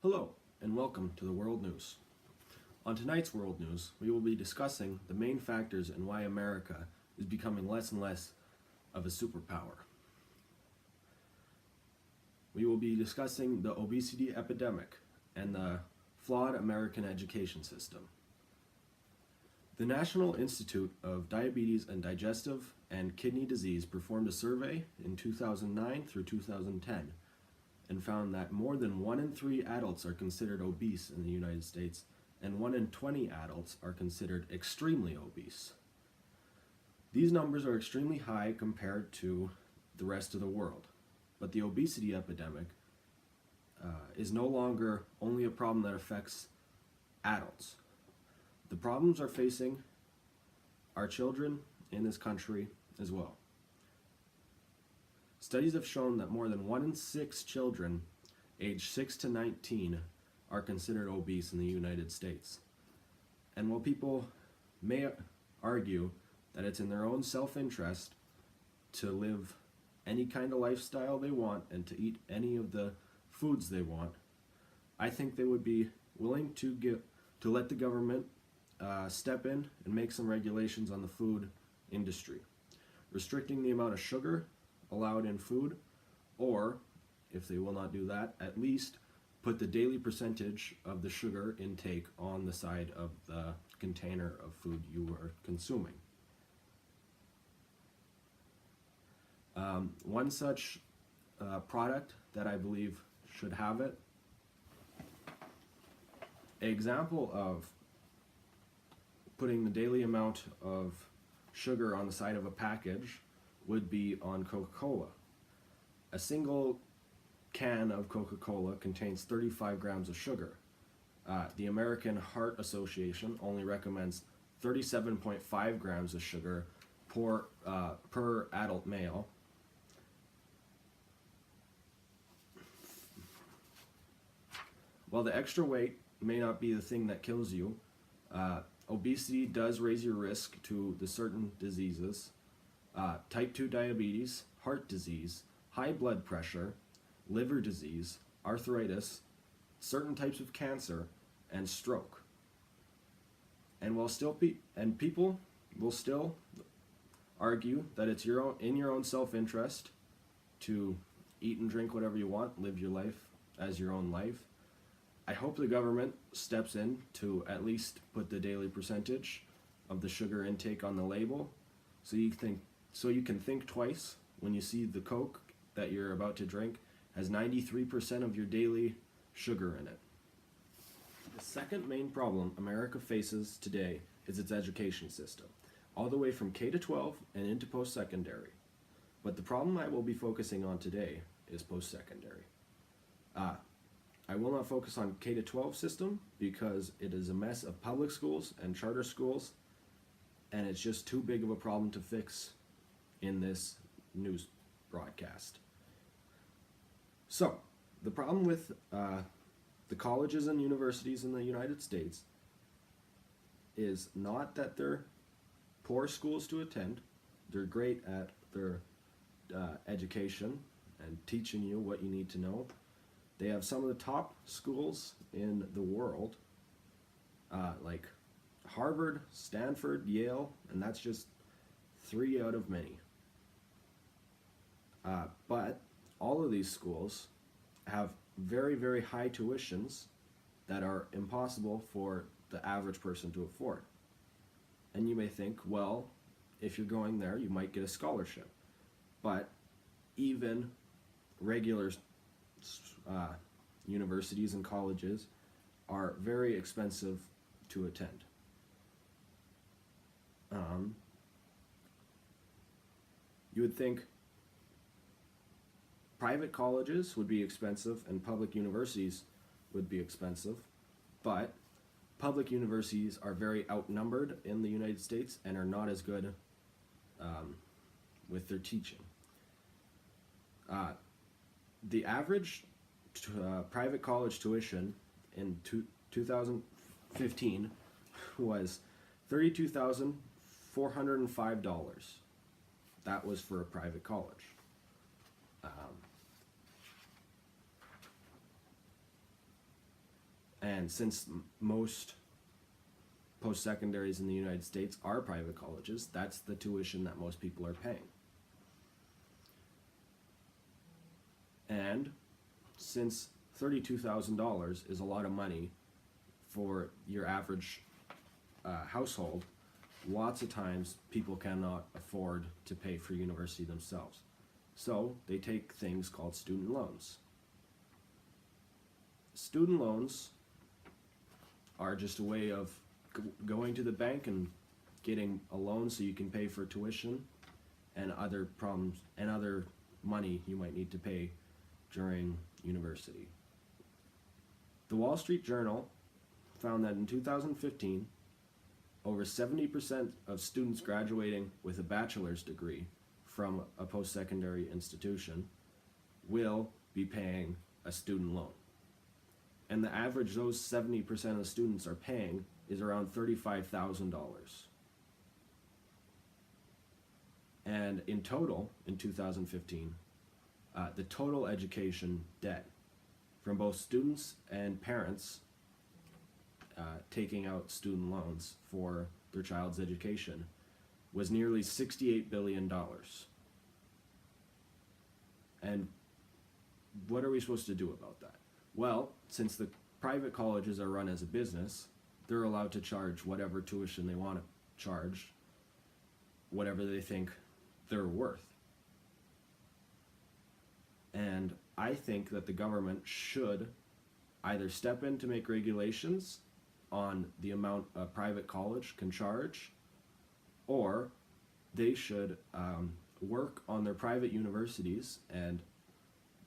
Hello, and welcome to the World News. On tonight's World News, we will be discussing the main factors in why America is becoming less and less of a superpower. We will be discussing the obesity epidemic and the flawed American education system. The National Institute of Diabetes and Digestive and Kidney Disease performed a survey in 2009 through 2010 and found that more than 1 in 3 adults are considered obese in the United States, and 1 in 20 adults are considered extremely obese. These numbers are extremely high compared to the rest of the world, but the obesity epidemic is no longer only a problem that affects adults. The problems are facing our children in this country as well. Studies have shown that more than 1 in 6 children aged 6 to 19 are considered obese in the United States. And while people may argue that it's in their own self-interest to live any kind of lifestyle they want and to eat any of the foods they want, I think they would be willing to let the government step in and make some regulations on the food industry, restricting the amount of sugar allowed in food, or if they will not do that, at least put the daily percentage of the sugar intake on the side of the container of food you are consuming. One such product that I believe should have it, an example of putting the daily amount of sugar on the side of a package would be on Coca-Cola. A single can of Coca-Cola contains 35 grams of sugar. The American Heart Association only recommends 37.5 grams of sugar per adult male. While the extra weight may not be the thing that kills you, obesity does raise your risk to the certain diseases. Type 2 diabetes, heart disease, high blood pressure, liver disease, arthritis, certain types of cancer, and stroke. And people will still argue that it's in your own self-interest to eat and drink whatever you want, live your life as your own life. I hope the government steps in to at least put the daily percentage of the sugar intake on the label, so you can think twice when you see the Coke that you're about to drink has 93% of your daily sugar in it. The second main problem America faces today is its education system, all the way from K to 12 and into post-secondary. But the problem I will be focusing on today is post-secondary. I will not focus on K to 12 system because it is a mess of public schools and charter schools, and it's just too big of a problem to fix in this news broadcast. So, the problem with the colleges and universities in the United States is not that they're poor schools to attend. They're great at their education and teaching you what you need to know. They have some of the top schools in the world, like Harvard, Stanford, Yale, and that's just 3 out of many. But all of these schools have very, very high tuitions that are impossible for the average person to afford. And you may think, well, if you're going there, you might get a scholarship. But even regular universities and colleges are very expensive to attend. You would think private colleges would be expensive and public universities would be expensive, but public universities are very outnumbered in the United States and are not as good with their teaching. The average private college tuition in 2015 was $32,405. That was for a private college. And since most post-secondaries in the United States are private colleges, that's the tuition that most people are paying. And since $32,000 is a lot of money for your average household, lots of times people cannot afford to pay for university themselves. So they take things called student loans. Student loans are just a way of going to the bank and getting a loan so you can pay for tuition and other problems and other money you might need to pay during university. The Wall Street Journal found that in 2015, over 70% of students graduating with a bachelor's degree from a post-secondary institution will be paying a student loan. And the average those 70% of students are paying is around $35,000. And in total, in 2015, the total education debt from both students and parents taking out student loans for their child's education was nearly $68 billion. And what are we supposed to do about that? Well, since the private colleges are run as a business, they're allowed to charge whatever tuition they want to charge, whatever they think they're worth. And I think that the government should either step in to make regulations on the amount a private college can charge, or they should work on their private universities and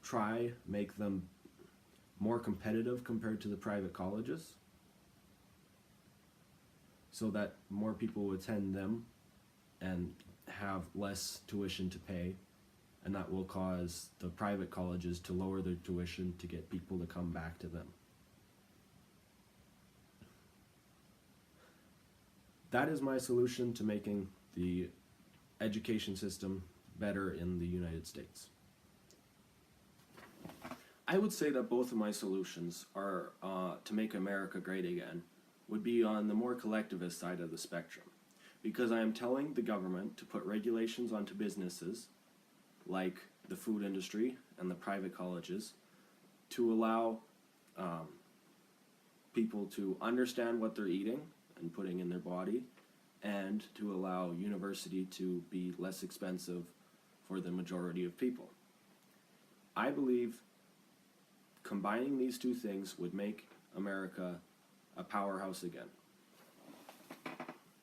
try make them more competitive compared to the private colleges so that more people will attend them and have less tuition to pay, and that will cause the private colleges to lower their tuition to get people to come back to them. That is my solution to making the education system better in the United States. I would say that both of my solutions are to make America great again would be on the more collectivist side of the spectrum, because I am telling the government to put regulations onto businesses like the food industry and the private colleges to allow people to understand what they're eating and putting in their body, and to allow university to be less expensive for the majority of people. I believe combining these two things would make America a powerhouse again.